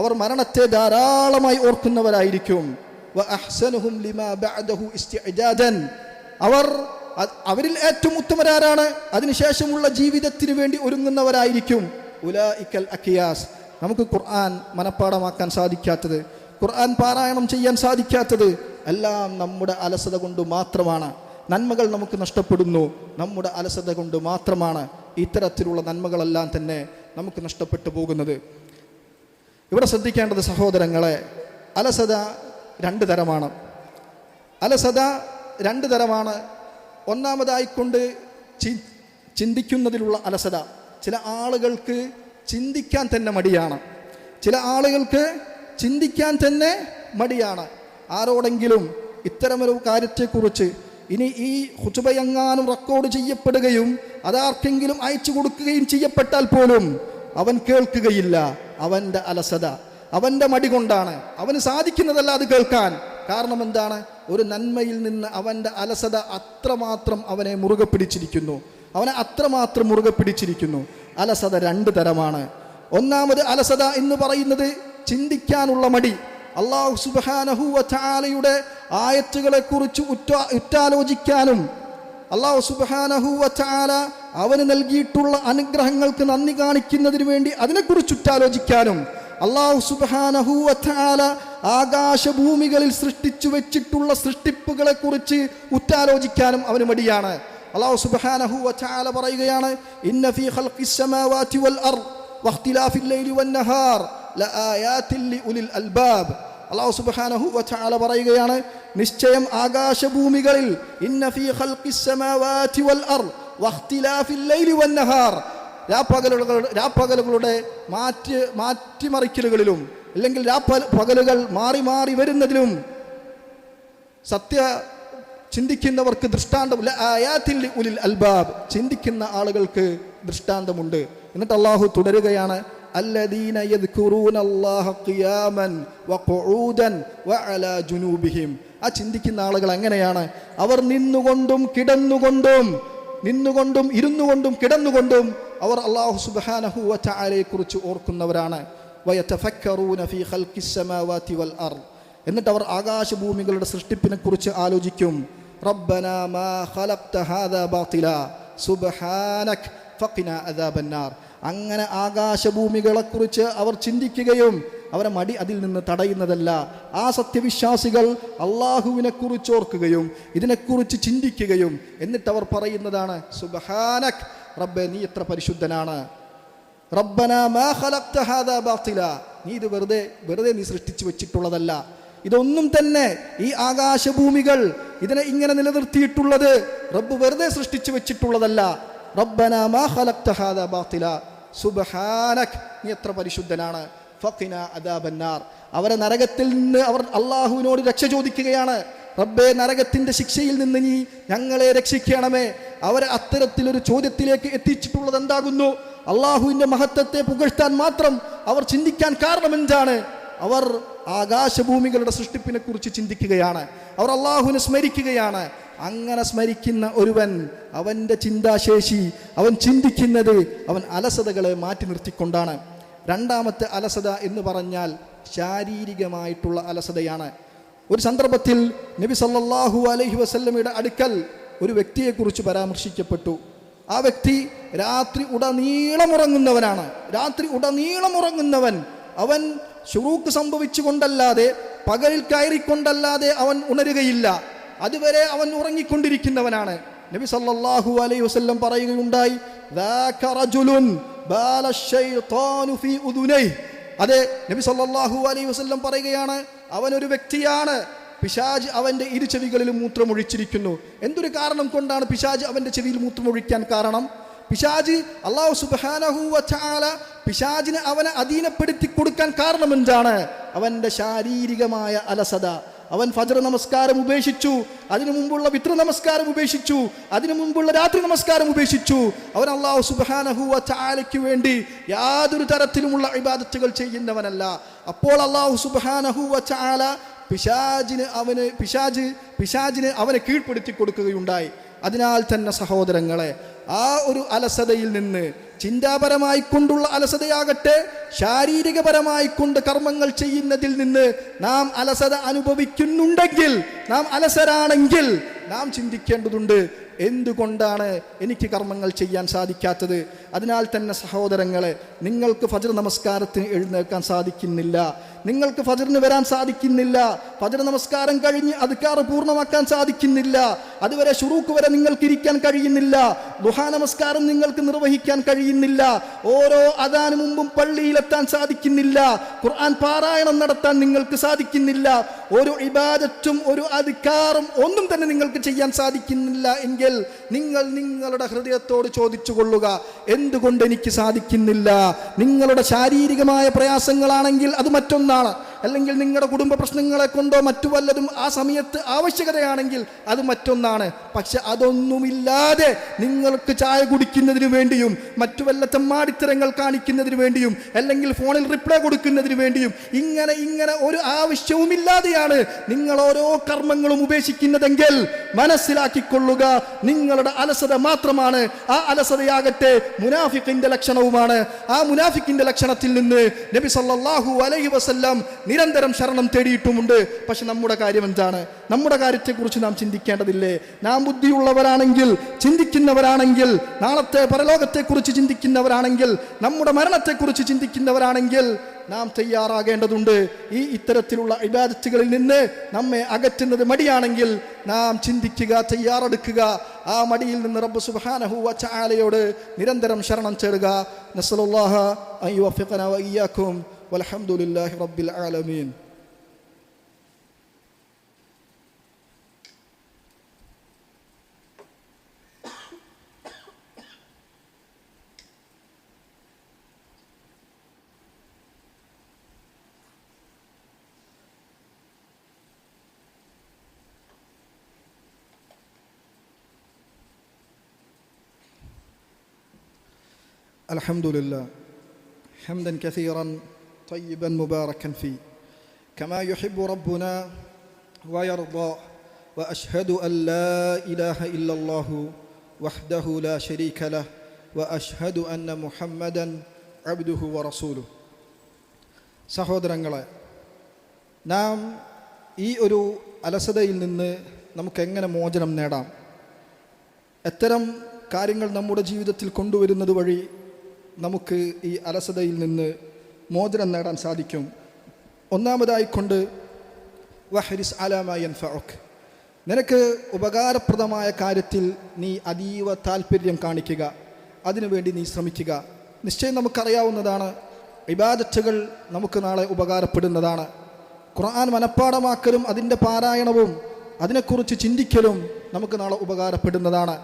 അവർ മരണത്തെ ധാരാളമായി ഓർക്കുന്നവരായിരിക്കും. വഅഹ്സനുഹും ലിമാ ബഅദഹു ഇസ്തിഅദാദൻ, അവരിൽ ഏറ്റവും ഉത്തമരാരാണ്? അതിനുശേഷമുള്ള ജീവിതത്തിന് വേണ്ടി ഒരുങ്ങുന്നവരായിരിക്കും. ഉലൈകൽ അഖിയാസ്. നമുക്ക് ഖുർആൻ മനഃപ്പാഠമാക്കാൻ സാധിക്കാത്തത്, ഖുർആൻ പാരായണം ചെയ്യാൻ സാധിക്കാത്തത് എല്ലാം നമ്മുടെ അലസത കൊണ്ട് മാത്രമാണ്. നന്മകൾ നമുക്ക് നഷ്ടപ്പെടുന്നു നമ്മുടെ അലസത കൊണ്ട് മാത്രമാണ്. ഇത്തരത്തിലുള്ള നന്മകളെല്ലാം തന്നെ നമുക്ക് നഷ്ടപ്പെട്ടു പോകുന്നത്. ഇവിടെ ശ്രദ്ധിക്കേണ്ടത് സഹോദരങ്ങളെ, അലസത രണ്ട് തരമാണ്. അലസത രണ്ട് തരമാണ്. ഒന്നാമതായിക്കൊണ്ട് ചിന്തിക്കുന്നതിലുള്ള അലസത. ചില ആളുകൾക്ക് ചിന്തിക്കാൻ തന്നെ മടിയാണ്. മടിയാണ്. ആരോടെങ്കിലും ഇത്തരമൊരു കാര്യത്തെക്കുറിച്ച് ഇനി ഈ ഖുതുബയെങ്ങാനും റെക്കോർഡ് ചെയ്യപ്പെടുകയും അതാർക്കെങ്കിലും അയച്ചു കൊടുക്കുകയും ചെയ്യപ്പെട്ടാൽ പോലും അവൻ കേൾക്കുകയില്ല. അവൻ്റെ അലസത, അവൻ്റെ മടി കൊണ്ടാണ്. അവന് സാധിക്കുന്നതല്ല അത് കേൾക്കാൻ. കാരണം എന്താണ്? ഒരു നന്മയിൽ നിന്ന് അവൻ്റെ അലസത അത്രമാത്രം അവനെ മുറുകെ പിടിച്ചിരിക്കുന്നു. അലസത രണ്ട് തരമാണ്. ഒന്നാമത് അലസത എന്ന് പറയുന്നത് ചിന്തിക്കാനുള്ള മടി. അല്ലാഹു സുബ്ഹാനഹു വ തആലയുടെ ആയത്തുകളെ കുറിച്ച് ഉറ്റാലോചിക്കാനും അല്ലാഹു സുബ്ഹാനഹു വ തആല അവന് നൽകിയിട്ടുള്ള അനുഗ്രഹങ്ങൾക്ക് നന്ദി കാണിക്കുന്നതിന് വേണ്ടി അതിനെക്കുറിച്ച് ഉറ്റാലോചിക്കാനും അല്ലാഹു സുബ്ഹാനഹു വ തആല ആകാശഭൂമികളിൽ സൃഷ്ടിച്ചു വെച്ചിട്ടുള്ള സൃഷ്ടിപ്പുകളെ കുറിച്ച് ഉറ്റാലോചിക്കാനും അവന് മടിയാണ്. അല്ലാഹു സുബ്ഹാനഹു വ തആല പറയുകയാണ്, ഇന്ന ഫീ ഖൽഖിസ് സമാവാതി വൽ അർദ് വഖ്തിലാഫിൽ ലൈലി വൻ നഹാർ ലആയാതിൻ ലിഉലിൽ അൽബാബ്. അല്ലാഹു സുബ്ഹാനഹു വ തആല പറയുകയാണ്, നിശ്ചയം ആകാശഭൂമികളിൽ ഇന്ന ഫീ ഖൽഖിസ് സമാവാതി വൽ അർദ് വഖ്തിലാഫിൽ ലൈലി വൻ നഹാർ, രാപ്പകലുകളുടെ മാറ്റിമറിക്കലുകളിലും അല്ലെങ്കിൽ പകലുകൾ മാറി മാറി വരുന്നതിലും ചിന്തിക്കുന്നവർക്ക് ദൃഷ്ടാന്തം, ലആയാതിൻ ലിഉലിൽ അൽബാബ്, ചിന്തിക്കുന്ന ആളുകൾക്ക് ദൃഷ്ടാന്തമുണ്ട്. എന്നിട്ട് അല്ലാഹു തുടരുകയാണ്, അല്ലദീന യദ്കുറൂനല്ലാഹ ഖിയാമൻ വഖുഊദൻ വഅലാ ജുനൂബിഹിം. ആ ചിന്തിക്കുന്ന ആളുകൾ എങ്ങനെയാണ്? അവർ നിന്നുകൊണ്ടും ഇരുന്നുകൊണ്ടും കിടന്നുകൊണ്ടും അവർ അല്ലാഹു സുബ്ഹാനഹു വ തആലയെ കുറിച്ച് ഓർക്കുന്നവരാണ്. വയതഫക്കറൂന ഫീ ഖൽഖിസ് സമാവാതി വൽ അർദ്, എന്നിട്ട് അവർ ആകാശഭൂമികളുടെ സൃഷ്ടിപ്പിനെ കുറിച്ച് ആലോചിക്കും. റബ്ബനാ മാ ഖലഖ്ത ഹാദാ ബാതില സുബ്ഹാനക ഫഖിനാ അദാബന്നാർ. അങ്ങനെ ആകാശഭൂമികളെക്കുറിച്ച് അവർ ചിന്തിക്കുകയും അവരെ മടി അതിൽ നിന്ന് തടയുന്നതല്ല. ആ സത്യവിശ്വാസികൾ അള്ളാഹുവിനെ കുറിച്ച് ഓർക്കുകയും ഇതിനെക്കുറിച്ച് ചിന്തിക്കുകയും എന്നിട്ട് അവർ പറയുന്നതാണ്, സുബ്ഹാനക് റബ്ബേ, നീ എത്ര പരിശുദ്ധനാണ്. റബ്ബനാ മാ ഖലഖ്ത ഹാദാ ബാത്തില, നീ ഇത് വെറുതെ നീ സൃഷ്ടിച്ചു വെച്ചിട്ടുള്ളതല്ല. ഇതൊന്നും തന്നെ, ഈ ആകാശഭൂമികൾ ഇതിനെ ഇങ്ങനെ നിലനിർത്തിയിട്ടുള്ളത് റബ്ബ് വെറുതെ സൃഷ്ടിച്ചു വെച്ചിട്ടുള്ളതല്ല. റബ്ബനാ മാ ഖലഖ്ത ഹാദാ ബാത്തില സുബ്ഹാനക്, നീ എത്ര പരിശുദ്ധനാണ്. ഫഖിനാ അദാബന്നാർ, അവരെ നരകത്തിൽ നിന്ന് അവർ അള്ളാഹുവിനോട് രക്ഷ ചോദിക്കുകയാണ്. റബ്ബേ, നരകത്തിന്റെ ശിക്ഷയിൽ നിന്ന് നീ ഞങ്ങളെ രക്ഷിക്കണമേ. അവരെ അത്തരത്തിലൊരു ചോദ്യത്തിലേക്ക് എത്തിച്ചിട്ടുള്ളത് എന്താകുന്നു? അള്ളാഹുവിന്റെ മഹത്വത്തെ പുകഴ്ത്താൻ മാത്രം അവർ ചിന്തിക്കാൻ കാരണം എന്താണ്? അവർ ആകാശഭൂമികളുടെ സൃഷ്ടിപ്പിനെ കുറിച്ച് ചിന്തിക്കുകയാണ്, അവർ അള്ളാഹുവിനെ സ്മരിക്കുകയാണ്. അങ്ങനെ സ്മരിക്കുന്ന ഒരുവൻ, അവൻ്റെ ചിന്താശേഷി, അവൻ ചിന്തിക്കുന്നത് അവൻ അലസതകളെ മാറ്റി നിർത്തിക്കൊണ്ടാണ്. രണ്ടാമത്തെ അലസത എന്ന് പറഞ്ഞാൽ ശാരീരികമായിട്ടുള്ള അലസതയാണ്. ഒരു സന്ദർഭത്തിൽ നബി സല്ലല്ലാഹു അലൈഹി വസല്ലമയുടെ അടുക്കൽ ഒരു വ്യക്തിയെക്കുറിച്ച് പരാമർശിക്കപ്പെട്ടു. ആ വ്യക്തി രാത്രി ഉടനീളം ഉറങ്ങുന്നവൻ. അവൻ ശുറൂക്ക് സംഭവിച്ചുകൊണ്ടല്ലാതെ, പകലിൽ കയറിക്കൊണ്ടല്ലാതെ അവൻ ഉണരുകയില്ല. അതുവരെ അവൻ ഉറങ്ങിക്കൊണ്ടിരിക്കുന്നവനാണ്. നബി സല്ലല്ലാഹു അലൈഹി വസല്ലം പറയുകയുണ്ടായി, ദാക റജുലുൻ ബാല ശൈത്താനു ഫീ ഉദുനൈഹി. അതെ, നബി സല്ലല്ലാഹു അലൈഹി വസല്ലം പറയുകയാണ്, അവനൊരു വ്യക്തിയാണ്, പിശാച് അവൻ്റെ ഇരുചെവികളിലും മൂത്രമൊഴിച്ചിരിക്കുന്നു. എന്തൊരു കാരണം കൊണ്ടാണ് പിശാച് അവൻ്റെ ചെവിയിൽ മൂത്രമൊഴിക്കാൻ കാരണം? പിശാച്, അല്ലാഹു സുബ്ഹാനഹു വ തആല പിശാചിനെ അവനെ അധീനപ്പെടുത്തി കൊടുക്കാൻ കാരണം എന്താണ്? അവൻ്റെ ശാരീരികമായ അലസത. അവൻ ഫജ്ർ നമസ്കാരം ഉപേക്ഷിച്ചു, അതിനു മുമ്പുള്ള വിത്ർ നമസ്കാരം ഉപേക്ഷിച്ചു, അതിനു മുമ്പുള്ള രാത്രി നമസ്കാരം ഉപേക്ഷിച്ചു. അവൻ അല്ലാഹു സുബ്ഹാനഹു വ തആലയ്ക്ക് വേണ്ടി യാതൊരു തരത്തിലുമുള്ള ഇബാദത്തുകൾ ചെയ്യുന്നവനല്ല. അപ്പോൾ അല്ലാഹു സുബ്ഹാനഹു വ തആല പിശാചിന് അവനെ കീഴ്പ്പെടുത്തി കൊടുക്കുകയുണ്ടായി. അതിനാൽ തന്നെ സഹോദരങ്ങളെ, ആ ഒരു അലസതയിൽ നിന്ന്, ചിന്താപരമായി കൊണ്ടുള്ള അലസതയാകട്ടെ, ശാരീരികപരമായി കൊണ്ട് കർമ്മങ്ങൾ ചെയ്യുന്നതിൽ നിന്ന് നാം അലസത അനുഭവിക്കുന്നുണ്ടെങ്കിൽ, നാം അലസരാണെങ്കിൽ നാം ചിന്തിക്കേണ്ടതുണ്ട്, എന്തുകൊണ്ടാണ് എനിക്ക് കർമ്മങ്ങൾ ചെയ്യാൻ സാധിക്കാത്തത്? അതിനാൽ തന്നെ സഹോദരങ്ങളെ, നിങ്ങൾക്ക് ഫജ്ർ നമസ്കാരത്തിന് എഴുന്നേൽക്കാൻ സാധിക്കുന്നില്ല, നിങ്ങൾക്ക് ഫജ്റിന് വരാൻ സാധിക്കുന്നില്ല, ഫജ്ർ നമസ്കാരം കഴിഞ്ഞ് അദ്കാർ പൂർണ്ണമാക്കാൻ സാധിക്കുന്നില്ല, അതുവരെ ശുറൂക്ക് വരെ നിങ്ങൾക്ക് ഇരിക്കാൻ കഴിയുന്നില്ല, ദുഹാ നമസ്കാരം നിങ്ങൾക്ക് നിർവഹിക്കാൻ കഴിയുന്നില്ല, ഓരോ അദാന് മുമ്പും പള്ളിയിലെത്താൻ സാധിക്കുന്നില്ല, ഖുർആൻ പാരായണം നടത്താൻ നിങ്ങൾക്ക് സാധിക്കുന്നില്ല, ഒരു ഇബാദത്തും ഒരു അദ്കാറും ഒന്നും തന്നെ നിങ്ങൾക്ക് ചെയ്യാൻ സാധിക്കുന്നില്ല എങ്കിൽ നിങ്ങൾ നിങ്ങളുടെ ഹൃദയത്തോട് ചോദിച്ചു കൊള്ളുക, എന്തുകൊണ്ട് എനിക്ക് സാധിക്കുന്നില്ല? നിങ്ങളുടെ ശാരീരികമായ പ്രയാസങ്ങളാണെങ്കിൽ അത് മറ്റൊന്നാണ്, അല്ലെങ്കിൽ നിങ്ങളുടെ കുടുംബ പ്രശ്നങ്ങളെ കൊണ്ടോ മറ്റു വല്ലതും ആ സമയത്ത് ആവശ്യകതയാണെങ്കിൽ അത് മറ്റൊന്നാണ്. പക്ഷെ അതൊന്നുമില്ലാതെ നിങ്ങൾക്ക് ചായ കുടിക്കുന്നതിന് വേണ്ടിയും മറ്റു വല്ല തെമ്മാടിത്തരങ്ങൾ കാണിക്കുന്നതിന് വേണ്ടിയും അല്ലെങ്കിൽ ഫോണിൽ റിപ്ലൈ കൊടുക്കുന്നതിന് വേണ്ടിയും ഇങ്ങനെ ഒരു ആവശ്യവുമില്ലാതെയാണ് നിങ്ങൾ ഓരോ കർമ്മങ്ങളും ഉപേക്ഷിക്കുന്നതെങ്കിൽ മനസ്സിലാക്കിക്കൊള്ളുക, നിങ്ങളുടെ അലസത മാത്രമാണ്. ആ അലസതയാകട്ടെ മുനാഫിഖിന്റെ ലക്ഷണവുമാണ്. ആ മുനാഫിഖിന്റെ ലക്ഷണത്തിൽ നിന്ന് നബി സല്ലല്ലാഹു അലൈഹി വസല്ലം നിരന്തരം ശരണം തേടിയിട്ടുമുണ്ട്. പക്ഷെ നമ്മുടെ കാര്യം എന്താണ്? നമ്മുടെ കാര്യത്തെക്കുറിച്ച് നാം ചിന്തിക്കേണ്ടതില്ലേ? നാം ബുദ്ധിയുള്ളവരാണെങ്കിൽ, ചിന്തിക്കുന്നവരാണെങ്കിൽ, നാളത്തെ പരലോകത്തെക്കുറിച്ച് ചിന്തിക്കുന്നവരാണെങ്കിൽ, നമ്മുടെ മരണത്തെക്കുറിച്ച് ചിന്തിക്കുന്നവരാണെങ്കിൽ നാം തയ്യാറാകേണ്ടതുണ്ട്. ഇത്തരത്തിലുള്ള ഇബാദത്തുകളിൽ നിന്ന് നമ്മെ അകറ്റുന്നത് മടിയാണെങ്കിൽ നാം ചിന്തിക്കുക, തയ്യാറെടുക്കുക. ആ മടിയിൽ നിന്ന് റബ്ബ് സുബ്ഹാനഹു വ തആലയോട് നിരന്തരം ശരണം തേടുക. നസ്അലുല്ലാഹ അൻ യുവഫിഖനാ വ ഇയ്യാകും വൽഹംദുലില്ലാഹി റബ്ബിൽ ആലമീൻ. الحمد لله حمدا كثيرا طيبا مباركا فيه كما يحب ربنا ويرضى وأشهد أن لا إله إلا الله وحده لا شريك له وأشهد أن محمدا عبده ورسوله. സഹോദരങ്ങളെ, നാം ഈ ഒരു അലസതയിൽ നിന്ന് നമുക്ക് എങ്ങനെ മോചനം നേടാം? എത്തരം കാര്യങ്ങൾ നമ്മുടെ ജീവിതത്തിൽ കൊണ്ടുവരുന്നത് വഴി നമുക്ക് ഈ അലസതയിൽ നിന്ന് മോചനം നേടാൻ സാധിക്കും. ഒന്നാമതായിക്കൊണ്ട് വഹരിസ് അലാമ യൻഫഉക്, നിനക്ക് ഉപകാരപ്രദമായ കാര്യത്തിൽ നീ അതീവ താല്പര്യം കാണിക്കുക, അതിനുവേണ്ടി നീ ശ്രമിക്കുക. നിശ്ചയം നമുക്കറിയാവുന്നതാണ്, ഇബാദത്തുകൾ നമുക്ക് നാളെ ഉപകാരപ്പെടുന്നതാണ്. ഖുർആൻ മനഃപ്പാഠമാക്കലും അതിൻ്റെ പാരായണവും അതിനെക്കുറിച്ച് ചിന്തിക്കലും നമുക്ക് നാളെ ഉപകാരപ്പെടുന്നതാണ്.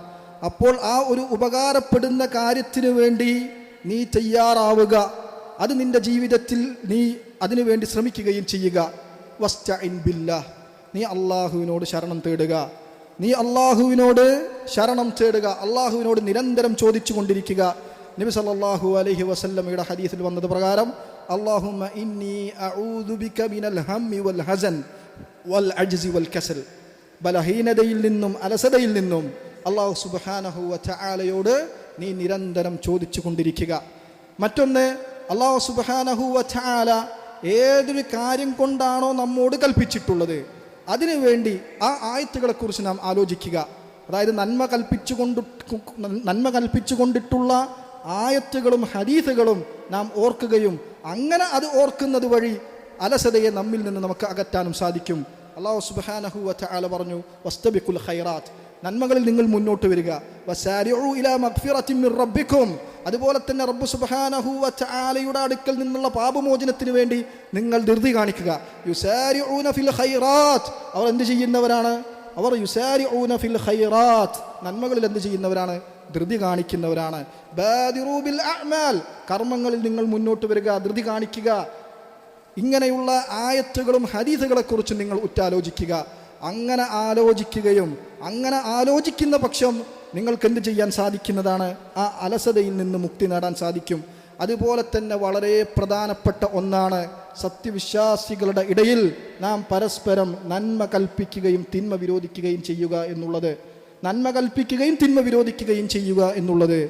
അപ്പോൾ ആ ഒരു ഉപകാരപ്പെടുന്ന കാര്യത്തിനു വേണ്ടി നീ തയ്യാറാവുക, അത് നിൻ്റെ ജീവിതത്തിൽ നീ അതിനുവേണ്ടി ശ്രമിക്കുകയും ചെയ്യുക. വസ്തഇൻ ബില്ലാഹ്, നീ അള്ളാഹുവിനോട് ശരണം തേടുക, നീ അള്ളാഹുവിനോട് ശരണം തേടുക, അള്ളാഹുവിനോട് നിരന്തരം ചോദിച്ചു കൊണ്ടിരിക്കുക. നബി സല്ലല്ലാഹു അലൈഹി വസല്ലമയുടെ ഹദീസിൽ വന്നത് പ്രകാരം അല്ലാഹുമ്മ ഇന്നി അഊദു ബിക മിനൽ ഹമ്മി വൽ ഹസൻ വൽ അജ്സി വൽ കസൽ, ബലഹീനതയിൽ നിന്നും അലസതയിൽ നിന്നും അല്ലാഹു സുബ്ഹാനഹു വ തആലയോട് നീ നിരന്തരം ചോദിച്ചു കൊണ്ടിരിക്കുക. മറ്റൊന്ന്, അല്ലാഹു സുബ്ഹാനഹു വ തആല ഏതൊരു കാര്യം കൊണ്ടാണോ നമ്മോട് കൽപ്പിച്ചിട്ടുള്ളത് അതിനുവേണ്ടി ആ ആയത്തുകളെക്കുറിച്ച് നാം ആലോചിക്കുക. അതായത് നന്മ കൽപ്പിച്ചുകൊണ്ടിട്ടുള്ള ആയത്തുകളും ഹദീസുകളും നാം ഓർക്കുകയും അങ്ങനെ അത് ഓർക്കുന്നത് വഴി അലസതയെ നമ്മിൽ നിന്ന് നമുക്ക് അകറ്റാനും സാധിക്കും. അല്ലാഹു സുബ്ഹാനഹു വ തആല പറഞ്ഞു, വസ്തബിഖുൽ ഖൈറാത്ത്, നന്മകളിൽ നിങ്ങൾ മുന്നോട്ട് വരിക. വസാരിഉ ഇലാ മഗ്ഫിറത്തിൻ മിർ റബ്ബിക്കും, അതുപോലെ തന്നെ റബ്ബ് സുബ്ഹാനഹു വ തആലയുടെ അടുക്കൽ നിന്നുള്ള പാപമോചനത്തിന് വേണ്ടി നിങ്ങൾ ധൃതി കാണിക്കുക. യുസാരിഊന ഫിൽ ഖൈറാത്ത്, അവർ എന്ത് ചെയ്യുന്നവരാണ്? അവർ യുസാരിഊന ഫിൽ ഖൈറാത്ത്, നന്മകളിൽ എന്ത് ചെയ്യുന്നവരാണ്? ധൃതി കാണിക്കുന്നവരാണ്. ബാദിറൂ ബിൽ അഅ്മാൽ, കർമ്മങ്ങളിൽ നിങ്ങൾ മുന്നോട്ട് വരിക, ധൃതി കാണിക്കുക. ഇങ്ങനെയുള്ള ആയത്തുകളും ഹദീസുകളെക്കുറിച്ച് നിങ്ങൾ ഉറ്റാലോചിക്കുക. അങ്ങനെ ആലോചിക്കുകയും അങ്ങനെ ആലോചിക്കുന്ന പക്ഷം നിങ്ങൾക്ക് എന്ത് ചെയ്യാൻ സാധിക്കുന്നതാണ്? ആ അലസതയിൽ നിന്ന് മുക്തി നേടാൻ സാധിക്കും. അതുപോലെ തന്നെ വളരെ പ്രധാനപ്പെട്ട ഒന്നാണ് സത്യവിശ്വാസികളുടെ ഇടയിൽ നാം പരസ്പരം നന്മ കൽപ്പിക്കുകയും തിന്മ വിരോധിക്കുകയും ചെയ്യുക എന്നുള്ളത്. നന്മ കൽപ്പിക്കുകയും തിന്മ വിരോധിക്കുകയും ചെയ്യുക എന്നുള്ളത്.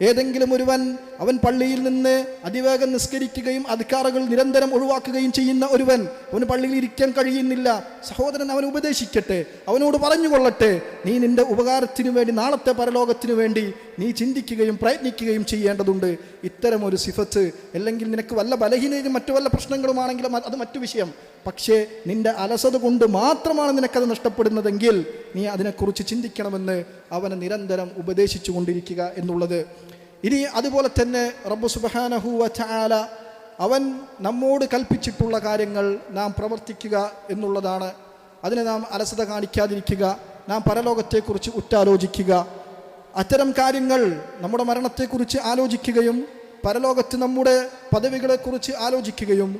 ഏതെങ്കിലും ഒരുവൻ അവൻ പള്ളിയിൽ നിന്ന് അതിവേഗം നിസ്കരിക്കുകയും അധികാറുകൾ നിരന്തരം ഒഴിവാക്കുകയും ചെയ്യുന്ന ഒരുവൻ, അവന് പള്ളിയിൽ ഇരിക്കാൻ കഴിയുന്നില്ല, സഹോദരൻ അവനെ ഉപദേശിക്കട്ടെ, അവനോട് പറഞ്ഞുകൊള്ളട്ടെ, നീ നിന്റെ ഉപകാരത്തിനു വേണ്ടി നാളത്തെ പരലോകത്തിനു വേണ്ടി നീ ചിന്തിക്കുകയും പ്രയത്നിക്കുകയും ചെയ്യേണ്ടതുണ്ട്. ഇത്തരം ഒരു സിഫത്ത്, അല്ലെങ്കിൽ നിനക്ക് വല്ല ബലഹീനതയും മറ്റു വല്ല പ്രശ്നങ്ങളുമാണെങ്കിലും അത് മറ്റു വിഷയം. പക്ഷേ നിന്റെ അലസത കൊണ്ട് മാത്രമാണ് നിനക്കത് നഷ്ടപ്പെടുന്നതെങ്കിൽ നീ അതിനെക്കുറിച്ച് ചിന്തിക്കണമെന്ന് അവനെ നിരന്തരം ഉപദേശിച്ചു കൊണ്ടിരിക്കുക എന്നുള്ളത്. ഇനി അതുപോലെ തന്നെ റബ്ബ് സുബ്ഹാനഹു വ തആല അവൻ നമ്മോട് കൽപ്പിച്ചിട്ടുള്ള കാര്യങ്ങൾ നാം പ്രവർത്തിക്കുക എന്നുള്ളതാണ്. അതിനെ നാം അലസത കാണിക്കാതിരിക്കുക, നാം പരലോകത്തെക്കുറിച്ച് ഉറ്റാലോചിക്കുക. അത്തരം കാര്യങ്ങൾ, നമ്മുടെ മരണത്തെക്കുറിച്ച് ആലോചിക്കുകയും പരലോകത്ത് നമ്മുടെ പദവികളെക്കുറിച്ച് ആലോചിക്കുകയും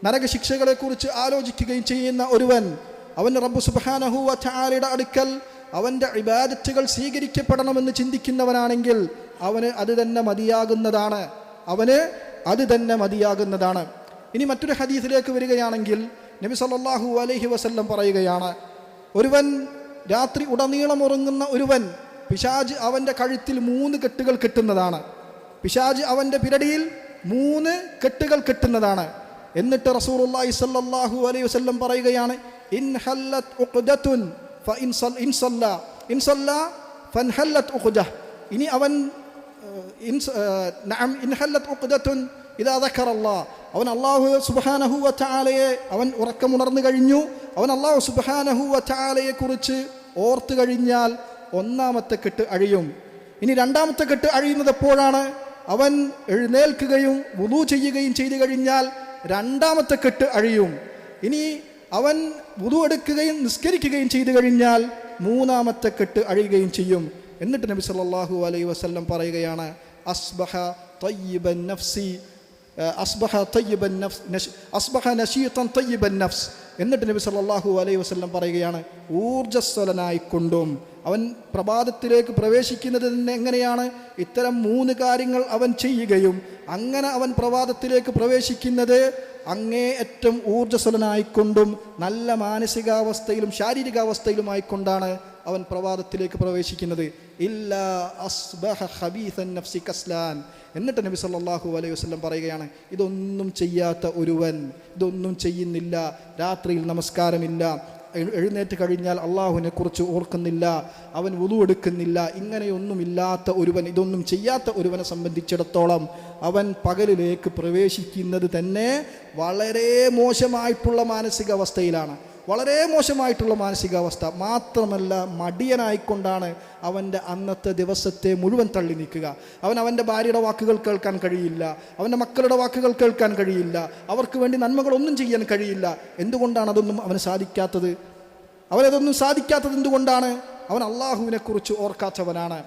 നരകശിക്ഷകളെക്കുറിച്ച് ആലോചിക്കുകയും ചെയ്യുന്ന ഒരുവൻ, അവൻ റബ്ബ് സുബ്ഹാനഹു വ തആലയുടെ അടുക്കൽ അവൻ്റെ ഇബാദത്തുകൾ സ്വീകരിക്കപ്പെടണമെന്ന് ചിന്തിക്കുന്നവനാണെങ്കിൽ അവന് അത് തന്നെ മതിയാകുന്നതാണ്. ഇനി മറ്റൊരു ഹദീസിലേക്ക് വരികയാണെങ്കിൽ നബി സല്ലല്ലാഹു അലൈഹി വസല്ലം പറയുകയാണ്, ഒരുവൻ രാത്രി ഉടനീളം ഉറങ്ങുന്ന ഒരുവൻ, പിശാച് അവൻ്റെ കഴുത്തിൽ 3 കെട്ടുകൾ കെട്ടുന്നതാണ്. പിശാച് അവൻ്റെ പിരടിയിൽ 3 കെട്ടുകൾ കെട്ടുന്നതാണ്. എന്നിട്ട് റസൂലുള്ളാഹി സ്വല്ലല്ലാഹു അലൈഹി വസല്ലം പറയുകയാണ്, ഇൻ ഹല്ലത് ഉഖ്ദത്തുൻ ഫഇൻ സല്ല ഫൻഹല്ലത് ഉഖ്ദഹ്. ഇനി അവൻ ഇൻ ഹല്ലത് ഉഖ്ദത്തുൻ ഇദാ ദക്കറല്ലാഹ്, അവൻ അല്ലാഹു സുബ്ഹാനഹു വ തആലയെ അവൻ ഉറക്കമുണർന്നു കഴിഞ്ഞു, അവൻ അല്ലാഹു സുബ്ഹാനഹു വ തആലയെ കുറിച്ച് ഓർത്തു കഴിഞ്ഞാൽ 1-ാമത്തെ കെട്ട് അഴിയും. ഇനി 2-ാമത്തെ കെട്ട് അഴിയുന്നത് എപ്പോഴാണ്? അവൻ എഴുന്നേൽക്കുകയും വുളൂ ചെയ്യുകയും ചെയ്തു കഴിഞ്ഞാൽ 2-ാമത്തെ കെട്ട് അഴിയും. ഇനി അവൻ വുളൂ എടുക്കുകയും നിസ്കരിക്കുകയും ചെയ്തു കഴിഞ്ഞാൽ 3-ാമത്തെ കെട്ട് അഴിയുകയും ചെയ്യും. എന്നിട്ട് നബി സല്ലല്ലാഹു അലൈഹി വസല്ലം പറയുകയാണ്, അസ്ബഹ തയ്യിബൻ നഫ്സി അസ്ബഹ നശീതൻ തയ്യിബൻ നഫ്സ്. എന്നിട്ട് നബി സല്ലല്ലാഹു അലൈഹി വസല്ലം പറയുകയാണ്, ഊർജ്ജസ്വലനായിക്കൊണ്ടും. അവൻ പ്രഭാതത്തിലേക്ക് പ്രവേശിക്കുന്നത് തന്നെ എങ്ങനെയാണ്? ഇത്തരം 3 കാര്യങ്ങൾ അവൻ ചെയ്യുകയും അങ്ങനെ അവൻ പ്രഭാതത്തിലേക്ക് പ്രവേശിക്കുന്നത് അങ്ങേയറ്റം ഊർജ്ജസ്വലനായിക്കൊണ്ടും നല്ല മാനസികാവസ്ഥയിലും ശാരീരികാവസ്ഥയിലുമായിക്കൊണ്ടാണ് അവൻ പ്രഭാതത്തിലേക്ക് പ്രവേശിക്കുന്നത്. ഇല്ലാ അസ്ബഹ ഖബീസൻ നഫ്സി കസ്ലാൻ. എന്നിട്ട് നബി സല്ലല്ലാഹു അലൈഹി വസല്ലം പറയുകയാണ്, ഇതൊന്നും ചെയ്യാത്ത ഒരുവൻ, ഇതൊന്നും ചെയ്യുന്നില്ല, രാത്രിയിൽ നമസ്കാരമില്ല, എഴുന്നേറ്റ് കഴിഞ്ഞാൽ അള്ളാഹുവിനെ കുറിച്ച് ഓർക്കുന്നില്ല, അവൻ വുളു എടുക്കുന്നില്ല, ഇങ്ങനെയൊന്നുമില്ലാത്ത ഒരുവൻ, ഇതൊന്നും ചെയ്യാത്ത ഒരുവനെ സംബന്ധിച്ചിടത്തോളം അവൻ പകലിലേക്ക് പ്രവേശിക്കുന്നത് തന്നെ വളരെ മോശമായിട്ടുള്ള മാനസികാവസ്ഥയിലാണ്. വളരെ മോശമായിട്ടുള്ള മാനസികാവസ്ഥ. മാത്രമല്ല, മടിയനായിക്കൊണ്ടാണ് അവൻ്റെ അന്നത്തെ ദിവസത്തെ മുഴുവൻ തള്ളി നീക്കുക. അവൻ്റെ ഭാര്യയുടെ വാക്കുകൾ കേൾക്കാൻ കഴിയില്ല, അവൻ്റെ മക്കളുടെ വാക്കുകൾ കേൾക്കാൻ കഴിയില്ല, അവർക്ക് വേണ്ടി നന്മകളൊന്നും ചെയ്യാൻ കഴിയില്ല. എന്തുകൊണ്ടാണ് അതൊന്നും അവന് സാധിക്കാത്തത്? അവനതൊന്നും സാധിക്കാത്തത് എന്തുകൊണ്ടാണ്? അവൻ അള്ളാഹുവിനെ കുറിച്ച് ഓർക്കാത്തവനാണ്.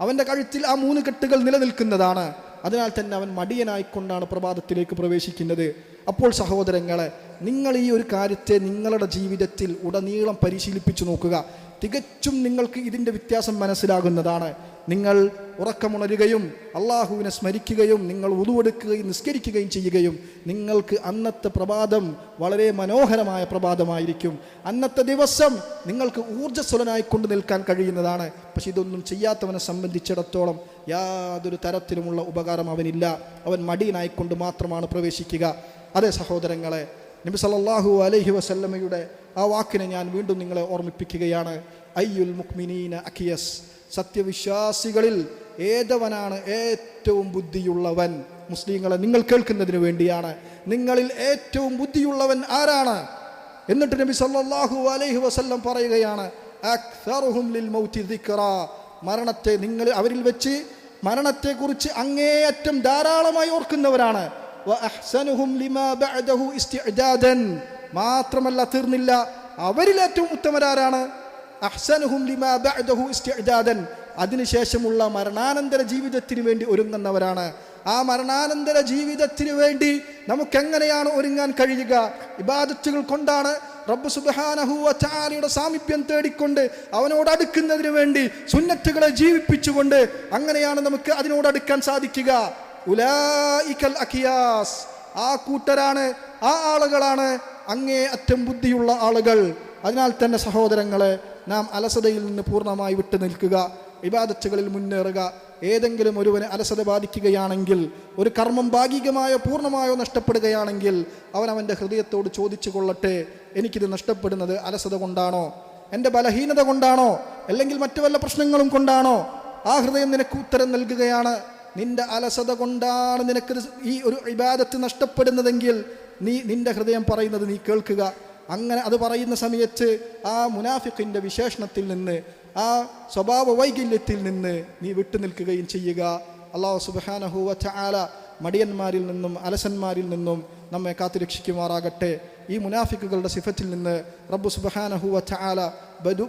അവൻ്റെ കഴുത്തിൽ ആ 3 കെട്ടുകൾ നിലനിൽക്കുന്നതാണ്. അതിനാൽ തന്നെ അവൻ മടിയനായിക്കൊണ്ടാണ് പ്രഭാതത്തിലേക്ക് പ്രവേശിക്കുന്നത്. അപ്പോൾ സഹോദരങ്ങളെ, നിങ്ങൾ ഈ ഒരു കാര്യത്തെ നിങ്ങളുടെ ജീവിതത്തിൽ ഉടനീളം പരിശീലിപ്പിച്ചു നോക്കുക. തികച്ചും നിങ്ങൾക്ക് ഇതിൻ്റെ വ്യത്യാസം മനസ്സിലാകുന്നതാണ്. നിങ്ങൾ ഉറക്കമുണരുകയും അള്ളാഹുവിനെ സ്മരിക്കുകയും നിങ്ങൾ വുളുവെടുക്കുകയും നിസ്കരിക്കുകയും ചെയ്യുകയും നിങ്ങൾക്ക് അന്നത്തെ പ്രഭാതം വളരെ മനോഹരമായ പ്രഭാതമായിരിക്കും. അന്നത്തെ ദിവസം നിങ്ങൾക്ക് ഊർജ്ജസ്വലനായി കൊണ്ടു നിൽക്കാൻ കഴിയുന്നതാണ്. പക്ഷെ ഇതൊന്നും ചെയ്യാത്തവനെ സംബന്ധിച്ചിടത്തോളം യാതൊരു തരത്തിലുമുള്ള ഉപകാരം അവനില്ല. അവൻ മടിയനായിക്കൊണ്ട് മാത്രമാണ് പ്രവേശിക്കുക. അതെ സഹോദരങ്ങളെ, നബി സല്ലല്ലാഹു അലൈഹി വസല്ലമയുടെ ആ വാക്കിനെ ഞാൻ വീണ്ടും നിങ്ങളെ ഓർമ്മിപ്പിക്കുകയാണ്. അയ്യുൽ മുഅ്മിനീന അഖിയസ്, സത്യവിശ്വാസികളിൽ ഏതവനാണ് ഏറ്റവും ബുദ്ധിയുള്ളവൻ? മുസ്ലിങ്ങളെ, നിങ്ങൾ കേൾക്കുന്നതിന് വേണ്ടിയാണ്. നിങ്ങളിൽ ഏറ്റവും ബുദ്ധിയുള്ളവൻ ആരാണ്? എന്നിട്ട് നബി സല്ലല്ലാഹു അലൈഹി വസല്ലം പറയുകയാണ്, അക്സറുഹും ലിൽ മൗതി ദിക്റാ, മരണത്തെ നിങ്ങൾ അവരിൽ വെച്ച് മരണത്തെക്കുറിച്ച് അങ്ങേയറ്റം ധാരാളമായി ഓർക്കുന്നവരാണ്. വഅഹ്സനുഹും ലിമാ ബഅദഹു ഇസ്തിഅദാദൻ, മാത്രമല്ല തീർന്നില്ല, അവരിൽ ഏറ്റവും ഉത്തമരാരാണ്? അഹ്സനുഹും ലിമാ ബഅദഹു ഇസ്തിഅദാദൻ, അതിനുശേഷമുള്ള മരണാനന്തര ജീവിതത്തിന് വേണ്ടി ഒരുങ്ങുന്നവരാണ്. ആ മരണാനന്തര ജീവിതത്തിന് വേണ്ടി നമുക്കെങ്ങനെയാണ് ഒരുങ്ങാൻ കഴിയുക? ഇബാദത്തുകൾ കൊണ്ടാണ്. റബ്ബ് സുബ്ഹാനഹു വ തആലയുടെ സാമീപ്യം തേടിക്കൊണ്ട് അവനോട് അടുക്കുന്നതിന് വേണ്ടി സുന്നത്തുകളെ ജീവിപ്പിച്ചുകൊണ്ട് അങ്ങനെയാണ് നമുക്ക് അതിനോട് അടുക്കാൻ സാധിക്കുക. ഉലൈകൽ അഖിയാസ്, ആ കൂട്ടരാണ്, ആ ആളുകളാണ് അങ്ങേ അറ്റം ബുദ്ധിയുള്ള ആളുകൾ. അതിനാൽ തന്നെ സഹോദരങ്ങളെ, നാം അലസതയിൽ നിന്ന് പൂർണ്ണമായി വിട്ടു നിൽക്കുക, ഇബാദത്തുകളിൽ മുന്നേറുക. ഏതെങ്കിലും ഒരുവന് അലസത ബാധിക്കുകയാണെങ്കിൽ, ഒരു കർമ്മം ഭാഗികമായോ പൂർണ്ണമായോ നഷ്ടപ്പെടുകയാണെങ്കിൽ അവൻ്റെ ഹൃദയത്തോട് ചോദിച്ചു കൊള്ളട്ടെ, എനിക്കിത് നഷ്ടപ്പെടുന്നത് അലസത കൊണ്ടാണോ, എൻ്റെ ബലഹീനത കൊണ്ടാണോ, അല്ലെങ്കിൽ മറ്റു വല്ല പ്രശ്നങ്ങളും കൊണ്ടാണോ? ആ ഹൃദയം നിനക്ക് ഉത്തരം നൽകുകയാണ്, നിന്റെ അലസത കൊണ്ടാണ് നിനക്ക് ഈ ഒരു ഇബാദത്ത് നഷ്ടപ്പെടുന്നതെങ്കിൽ നിന്റെ ഹൃദയം പറയുന്നത് നീ കേൾക്കുക. അങ്ങനെ അത് പറയുന്ന സമയത്ത് ആ മുനാഫിഖിൻ്റെ വിശേഷണത്തിൽ നിന്ന്, ആ സ്വഭാവ വൈകല്യത്തിൽ നിന്ന് നീ വിട്ടുനിൽക്കുകയും ചെയ്യുക. അല്ലാഹു സുബ്ഹാനഹു വ തആല മടിയന്മാരിൽ നിന്നും അലസന്മാരിൽ നിന്നും നമ്മെ കാത്തുരക്ഷിക്കുമാറാകട്ടെ. ഈ മുനാഫിക്കുകളുടെ സിഫത്തിൽ നിന്ന് റബ്ബ് സുബ്ഹാനഹു വ തആല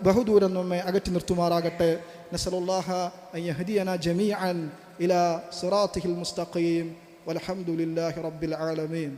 ബഹുദൂരം നമ്മെ അകറ്റി നിർത്തുമാറാകട്ടെ. നസ്അലുല്ലാഹ അൻ യഹ്ദിയനാ ജമീഅൻ ഇലാ സിറാത്തിഹിൽ മുസ്തഖീം വൽഹംദുലില്ലാഹി റബ്ബിൽ ആലമീൻ.